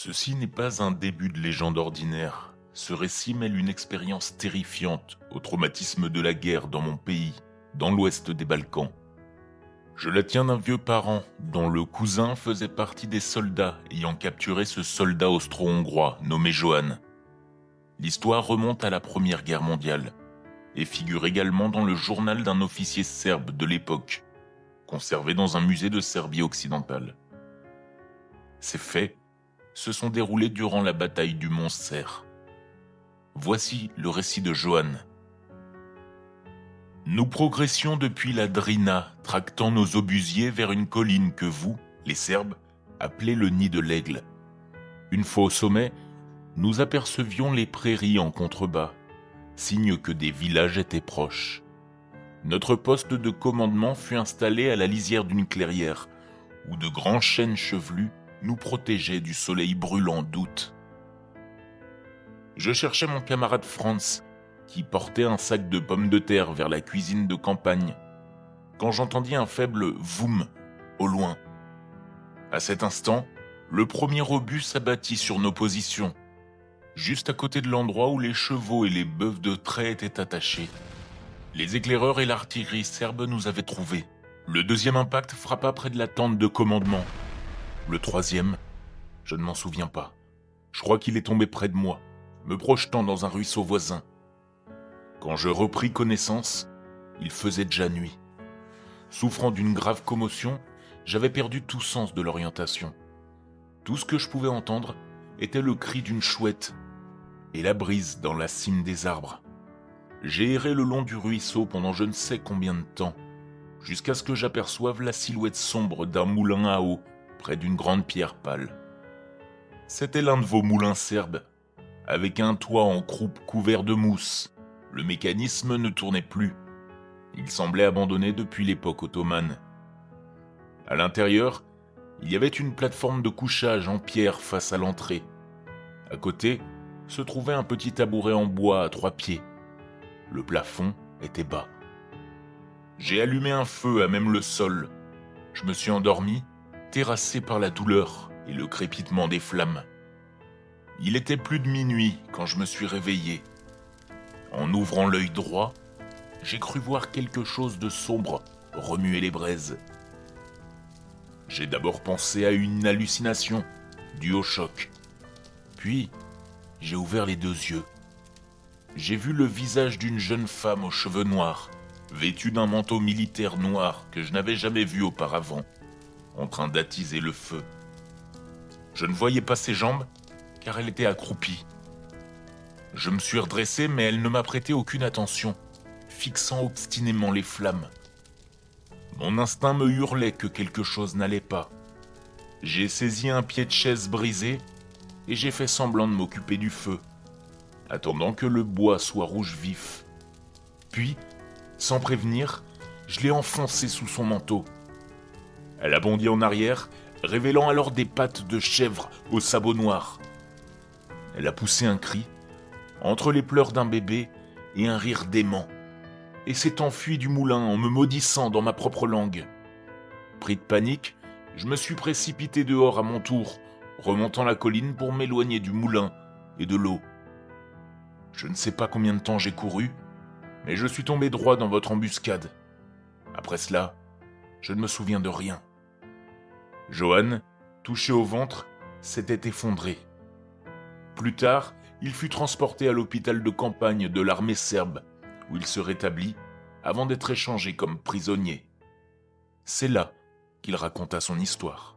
Ceci n'est pas un début de légende ordinaire. Ce récit mêle une expérience terrifiante au traumatisme de la guerre dans mon pays, dans l'ouest des Balkans. Je la tiens d'un vieux parent dont le cousin faisait partie des soldats ayant capturé ce soldat austro-hongrois nommé Johan. L'histoire remonte à la Première Guerre mondiale et figure également dans le journal d'un officier serbe de l'époque, conservé dans un musée de Serbie occidentale. Ces faits se sont déroulés durant la bataille du Mont Cer. Voici le récit de Johan. Nous progressions depuis la Drina, tractant nos obusiers vers une colline que vous, les Serbes, appelez le nid de l'aigle. Une fois au sommet, nous apercevions les prairies en contrebas, signe que des villages étaient proches. Notre poste de commandement fut installé à la lisière d'une clairière, où de grands chênes chevelus nous protégeaient du soleil brûlant d'août. Je cherchais mon camarade Franz, qui portait un sac de pommes de terre vers la cuisine de campagne, quand j'entendis un faible « voum » au loin. À cet instant, le premier obus s'abattit sur nos positions, juste à côté de l'endroit où les chevaux et les bœufs de trait étaient attachés. Les éclaireurs et l'artillerie serbe nous avaient trouvés. Le deuxième impact frappa près de la tente de commandement. Le troisième, je ne m'en souviens pas. Je crois qu'il est tombé près de moi, me projetant dans un ruisseau voisin. Quand je repris connaissance, il faisait déjà nuit. Souffrant d'une grave commotion, j'avais perdu tout sens de l'orientation. Tout ce que je pouvais entendre était le cri d'une chouette et la brise dans la cime des arbres. J'ai erré le long du ruisseau pendant je ne sais combien de temps, jusqu'à ce que j'aperçoive la silhouette sombre d'un moulin à eau près d'une grande pierre pâle. C'était l'un de vos moulins serbes, avec un toit en croupe couvert de mousse. Le mécanisme ne tournait plus. Il semblait abandonné depuis l'époque ottomane. À l'intérieur, il y avait une plateforme de couchage en pierre face à l'entrée. À côté, se trouvait un petit tabouret en bois à 3 pieds. Le plafond était bas. J'ai allumé un feu à même le sol. Je me suis endormi, terrassé par la douleur et le crépitement des flammes. Il était plus de minuit quand je me suis réveillé. En ouvrant l'œil droit, j'ai cru voir quelque chose de sombre remuer les braises. J'ai d'abord pensé à une hallucination due au choc. Puis, j'ai ouvert les 2 yeux. J'ai vu le visage d'une jeune femme aux cheveux noirs, vêtue d'un manteau militaire noir que je n'avais jamais vu auparavant, en train d'attiser le feu. Je ne voyais pas ses jambes, car elle était accroupie. Je me suis redressé, mais elle ne m'a prêté aucune attention, fixant obstinément les flammes. Mon instinct me hurlait que quelque chose n'allait pas. J'ai saisi un pied de chaise brisé et j'ai fait semblant de m'occuper du feu, attendant que le bois soit rouge vif. Puis, sans prévenir, je l'ai enfoncé sous son manteau. Elle a bondi en arrière, révélant alors des pattes de chèvre aux sabots noirs. Elle a poussé un cri, entre les pleurs d'un bébé et un rire dément, et s'est enfuie du moulin en me maudissant dans ma propre langue. Pris de panique, je me suis précipité dehors à mon tour, remontant la colline pour m'éloigner du moulin et de l'eau. Je ne sais pas combien de temps j'ai couru, mais je suis tombé droit dans votre embuscade. Après cela, je ne me souviens de rien. Johan, touché au ventre, s'était effondré. Plus tard, il fut transporté à l'hôpital de campagne de l'armée serbe, où il se rétablit avant d'être échangé comme prisonnier. C'est là qu'il raconta son histoire.